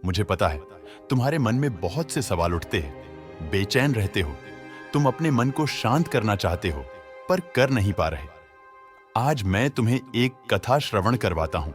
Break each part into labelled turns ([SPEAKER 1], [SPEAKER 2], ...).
[SPEAKER 1] मुझे पता है तुम्हारे मन में बहुत से सवाल उठते हैं, बेचैन रहते हो, तुम अपने मन को शांत करना चाहते हो पर कर नहीं पा रहे। आज मैं तुम्हें एक कथा श्रवण करवाता हूं।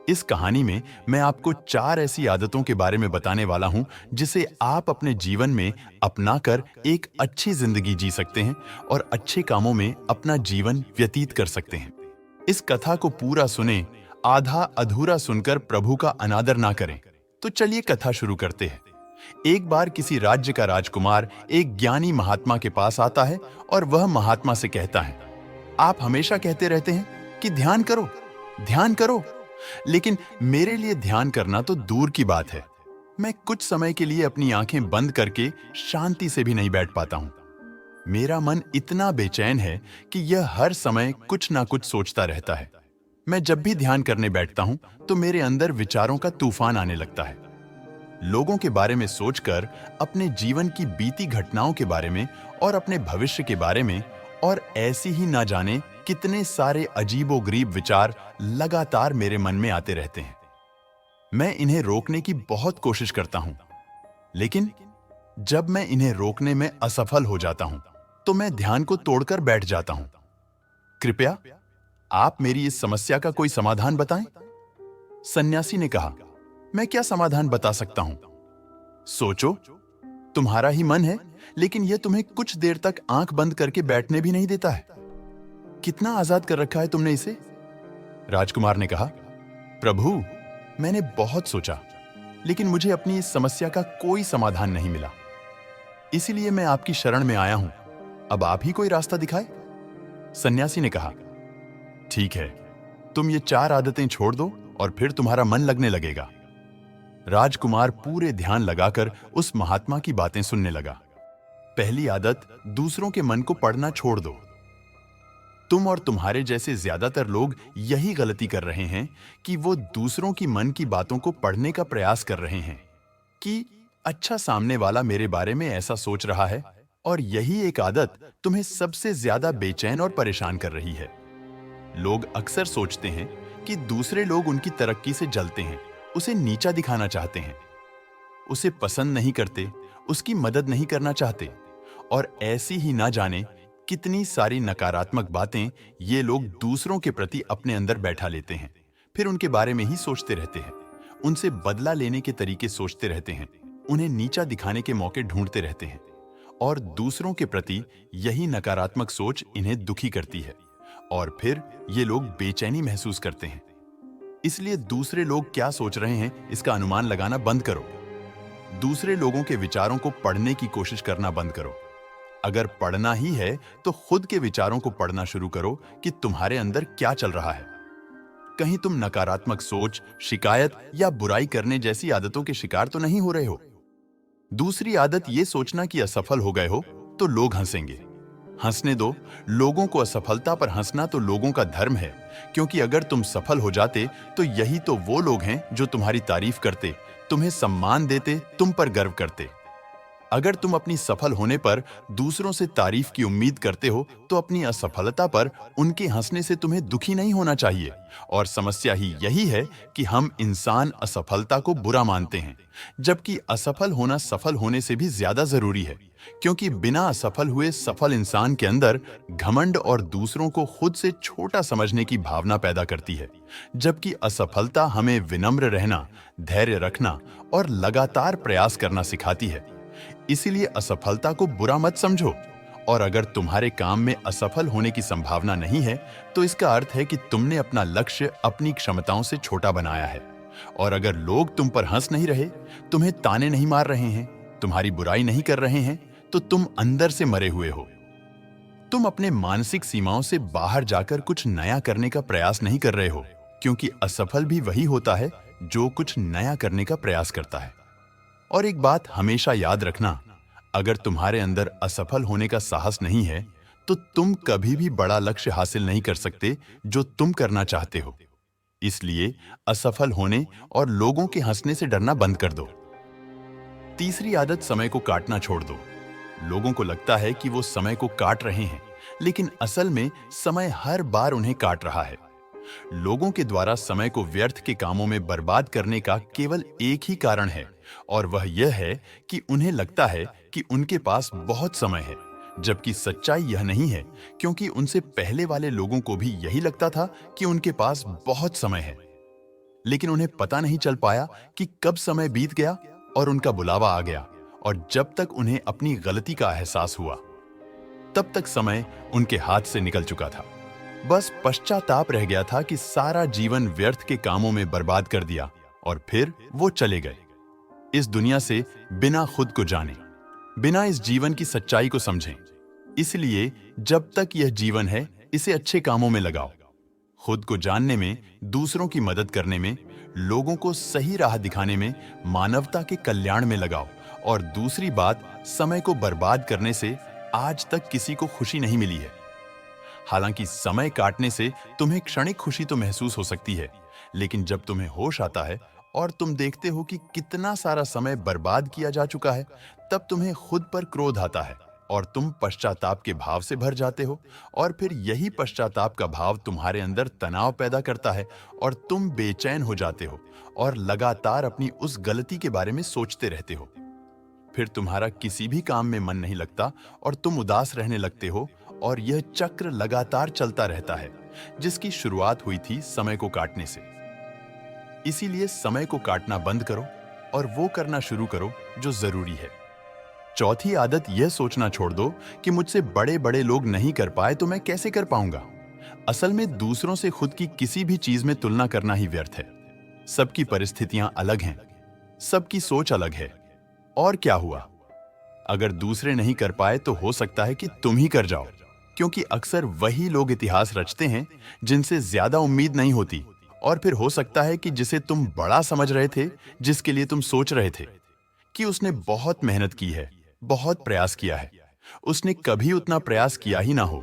[SPEAKER 1] इस कहानी में मैं आपको 4 ऐसी आदतों के बारे में बताने वाला हूं जिसे आप अपने जीवन में अपनाकर एक अच्छी जिंदगी जी सकते हैं और अच्छे कामों में अपना जीवन व्यतीत कर सकते हैं। इस कथा को पूरा सुने, आधा अधूरा सुनकर प्रभु का अनादर ना करें। तो चलिए कथा शुरू करते हैं। एक बार किसी राज्य का राजकुमार एक ज्ञानी महात्मा के पास आता है और वह महात्मा से कहता है, आप हमेशा कहते रहते हैं कि ध्यान करो, ध्यान करो, लेकिन मेरे लिए ध्यान करना तो दूर की बात है। मैं कुछ समय के लिए अपनी आंखें बंद करके शांति से भी नहीं बैठ पाता हूं। मेरा मन इतना बेचैन है कि यह हर समय कुछ ना कुछ सोचता रहता है। मैं जब भी ध्यान करने बैठता हूं तो मेरे अंदर विचारों का तूफान आने लगता है। लोगों के बारे में सोचकर, अपने जीवन की बीती घटनाओं के बारे में और अपने भविष्य के बारे में, और ऐसी ही ना जाने कितने सारे अजीबोगरीब विचार लगातार मेरे मन में आते रहते हैं। मैं इन्हें रोकने की बहुत कोशिश करता हूं, लेकिन जब मैं इन्हें रोकने में असफल हो जाता हूं तो मैं ध्यान को तोड़कर बैठ जाता हूं। कृपया आप मेरी इस समस्या का कोई समाधान बताएं। सन्यासी ने कहा, मैं क्या समाधान बता सकता हूं? सोचो, तुम्हारा ही मन है, लेकिन यह तुम्हें कुछ देर तक आंख बंद करके बैठने भी नहीं देता है। कितना आजाद कर रखा है तुमने इसे? राजकुमार ने कहा, प्रभु, मैंने बहुत सोचा, लेकिन मुझे अपनी इस समस्या का कोई समाधान नहीं मिला। इसीलिए मैं आपकी शरण में आया हूं। अब आप ही कोई रास्ता दिखाए। सन्यासी ने कहा, ठीक है, तुम ये 4 आदतें छोड़ दो और फिर तुम्हारा मन लगने लगेगा। राजकुमार पूरे ध्यान लगाकर उस महात्मा की बातें सुनने लगा। पहली आदत, दूसरों के मन को पढ़ना छोड़ दो। तुम और तुम्हारे जैसे ज्यादातर लोग यही गलती कर रहे हैं कि वो दूसरों की मन की बातों को पढ़ने का प्रयास कर रहे हैं कि अच्छा, सामने वाला मेरे बारे में ऐसा सोच रहा है, और यही एक आदत तुम्हें सबसे ज्यादा बेचैन और परेशान कर रही है। लोग अक्सर सोचते हैं कि दूसरे लोग उनकी तरक्की से जलते हैं, उसे नीचा दिखाना चाहते हैं, उसे पसंद नहीं करते, उसकी मदद नहीं करना चाहते, और ऐसी ही ना जाने कितनी सारी नकारात्मक बातें ये लोग दूसरों के प्रति अपने अंदर बैठा लेते हैं। फिर उनके बारे में ही सोचते रहते हैं, उनसे बदला लेने के तरीके सोचते रहते हैं, उन्हें नीचा दिखाने के मौके ढूंढते रहते हैं, और दूसरों के प्रति यही नकारात्मक सोच इन्हें दुखी करती है, और फिर ये लोग बेचैनी महसूस करते हैं। इसलिए दूसरे लोग क्या सोच रहे हैं इसका अनुमान लगाना बंद करो। दूसरे लोगों के विचारों को पढ़ने की कोशिश करना बंद करो। अगर पढ़ना ही है तो खुद के विचारों को पढ़ना शुरू करो कि तुम्हारे अंदर क्या चल रहा है। कहीं तुम नकारात्मक सोच, शिकायत या बुराई करने जैसी आदतों के शिकार तो नहीं हो रहे हो। दूसरी आदत ये सोचना कि असफल हो गए हो तो लोग हंसेंगे। हंसने दो, लोगों को असफलता पर हंसना तो लोगों का धर्म है, क्योंकि अगर तुम सफल हो जाते तो यही तो वो लोग हैं जो तुम्हारी तारीफ करते, तुम्हें सम्मान देते, तुम पर गर्व करते। अगर तुम अपनी सफल होने पर दूसरों से तारीफ की उम्मीद करते हो तो अपनी असफलता पर उनके हंसने से तुम्हें दुखी नहीं होना चाहिए। और समस्या ही यही है कि हम इंसान असफलता को बुरा मानते हैं, जबकि असफल होना सफल होने से भी ज्यादा जरूरी है, क्योंकि बिना असफल हुए सफल इंसान के अंदर घमंड और दूसरों को खुद से छोटा समझने की भावना पैदा करती है, जबकि असफलता हमें विनम्र रहना, धैर्य रखना और लगातार प्रयास करना सिखाती है। इसीलिए असफलता को बुरा मत समझो, और अगर तुम्हारे काम में असफल होने की संभावना नहीं है तो इसका अर्थ है कि तुमने अपना लक्ष्य अपनी क्षमताओं से छोटा बनाया है। और अगर लोग तुम पर हंस नहीं रहे, तुम्हें ताने नहीं मार रहे हैं, तुम्हारी बुराई नहीं कर रहे हैं, तो तुम अंदर से मरे हुए हो। तुम अपने मानसिक सीमाओं से बाहर जाकर कुछ नया करने का प्रयास नहीं कर रहे हो, क्योंकि असफल भी वही होता है जो कुछ नया करने का प्रयास करता है। और एक बात हमेशा याद रखना, अगर तुम्हारे अंदर असफल होने का साहस नहीं है तो तुम कभी भी बड़ा लक्ष्य हासिल नहीं कर सकते जो तुम करना चाहते हो। इसलिए असफल होने और लोगों के हंसने से डरना बंद कर दो। तीसरी आदत, समय को काटना छोड़ दो। लोगों को लगता है कि वो समय को काट रहे हैं, लेकिन असल में समय हर बार उन्हें काट रहा है। लोगों के द्वारा समय को व्यर्थ के कामों में बर्बाद करने का केवल एक ही कारण है, और वह यह है कि उन्हें लगता है कि उनके पास बहुत समय है, जबकि सच्चाई यह नहीं है, क्योंकि उनसे पहले वाले लोगों को भी यही लगता था कि उनके पास बहुत समय है। लेकिन उन्हें पता नहीं चल पाया कि कब समय बीत गया और उनका बुलावा आ गया, और जब तक उन्हें अपनी गलती का एहसास हुआ, तब तक समय उनके हाथ से निकल चुका था। बस पश्चाताप रह गया था कि सारा जीवन व्यर्थ के कामों में बर्बाद कर दिया, और फिर वो चले गए इस दुनिया से बिना खुद को जाने, बिना इस जीवन की सच्चाई को समझें। इसलिए जब तक यह जीवन है, इसे अच्छे कामों में लगाओ। खुद को जानने में, दूसरों की मदद करने में, लोगों को सही राह दिखाने में, मानवता के कल्याण में लगाओ। और दूसरी बात, समय को बर्बाद करने से आज तक किसी को खुशी नहीं मिली है। हालांकि समय काटने से तुम्हें क्षणिक खुशी तो महसूस हो सकती है, लेकिन जब तुम्हें होश आता है और तुम देखते हो कि कितना सारा समय बर्बाद किया जा चुका है, तब तुम्हें खुद पर क्रोध आता है और तुम पश्चाताप के भाव से भर जाते हो। और फिर यही पश्चाताप का भाव तुम्हारे अंदर तनाव पैदा करता है और तुम बेचैन हो जाते हो और लगातार अपनी उस गलती के बारे में सोचते रहते हो। फिर तुम्हारा किसी भी काम में मन नहीं लगता और तुम उदास रहने लगते हो, और यह चक्र लगातार चलता रहता है, जिसकी शुरुआत हुई थी समय को काटने से। इसीलिए समय को काटना बंद करो और वो करना शुरू करो जो जरूरी है। चौथी आदत यह सोचना छोड़ दो कि मुझसे बड़े बड़े लोग नहीं कर पाए तो मैं कैसे कर पाऊंगा। असल में दूसरों से खुद की किसी भी चीज में तुलना करना ही व्यर्थ है। सबकी परिस्थितियां अलग हैं, सबकी सोच अलग है। और क्या हुआ, अगर दूसरे नहीं कर पाए तो हो सकता है कि तुम ही कर जाओ, क्योंकि अक्सर वही लोग इतिहास रचते हैं जिनसे ज्यादा उम्मीद नहीं होती। और फिर हो सकता है कि जिसे तुम बड़ा समझ रहे थे, जिसके लिए तुम सोच रहे थे कि उसने बहुत मेहनत की है, बहुत प्रयास किया है, उसने कभी उतना प्रयास किया ही ना हो,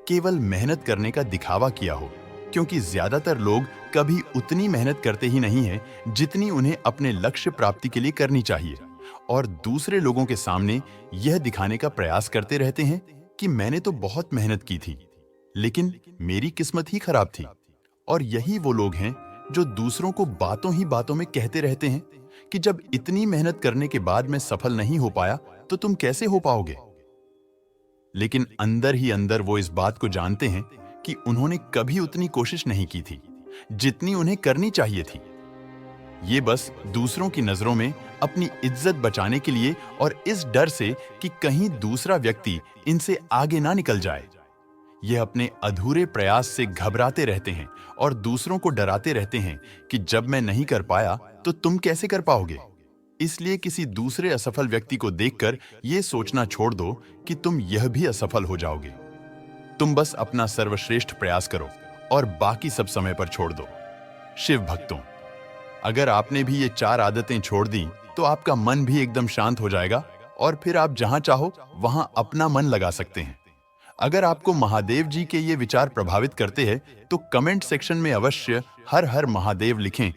[SPEAKER 1] केवल मेहनत करने का दिखावा किया हो। क्योंकि ज्यादातर लोग कभी उतनी मेहनत करते ही नहीं हैं जितनी उन्हें अपने लक्ष्य प्राप्ति के लिए करनी चाहिए, और दूसरे लोगों के सामने यह दिखाने का प्रयास करते रहते हैं कि मैंने तो बहुत मेहनत की थी, लेकिन मेरी किस्मत ही खराब थी। और यही वो लोग हैं जो दूसरों को बातों ही बातों में कहते रहते हैं कि जब इतनी मेहनत करने के बाद मैं सफल नहीं हो पाया तो तुम कैसे हो पाओगे। लेकिन अंदर ही अंदर वो इस बात को जानते हैं कि उन्होंने कभी उतनी कोशिश नहीं की थी जितनी उन्हें करनी चाहिए थी। ये बस दूसरों की नजरों में अपनी इज्जत बचाने के लिए, और इस डर से कि कहीं दूसरा व्यक्ति इनसे आगे ना निकल जाए, यह अपने अधूरे प्रयास से घबराते रहते हैं और दूसरों को डराते रहते हैं कि जब मैं नहीं कर पाया तो तुम कैसे कर पाओगे। इसलिए किसी दूसरे असफल व्यक्ति को देखकर यह सोचना छोड़ दो कि तुम यह भी असफल हो जाओगे। तुम बस अपना सर्वश्रेष्ठ प्रयास करो और बाकी सब समय पर छोड़ दो। शिव भक्तों, अगर आपने भी ये 4 आदतें छोड़ दी तो आपका मन भी एकदम शांत हो जाएगा, और फिर आप जहां चाहो वहां अपना मन लगा सकते हैं। अगर आपको महादेव जी के ये विचार प्रभावित करते हैं तो कमेंट सेक्शन में अवश्य हर हर महादेव लिखें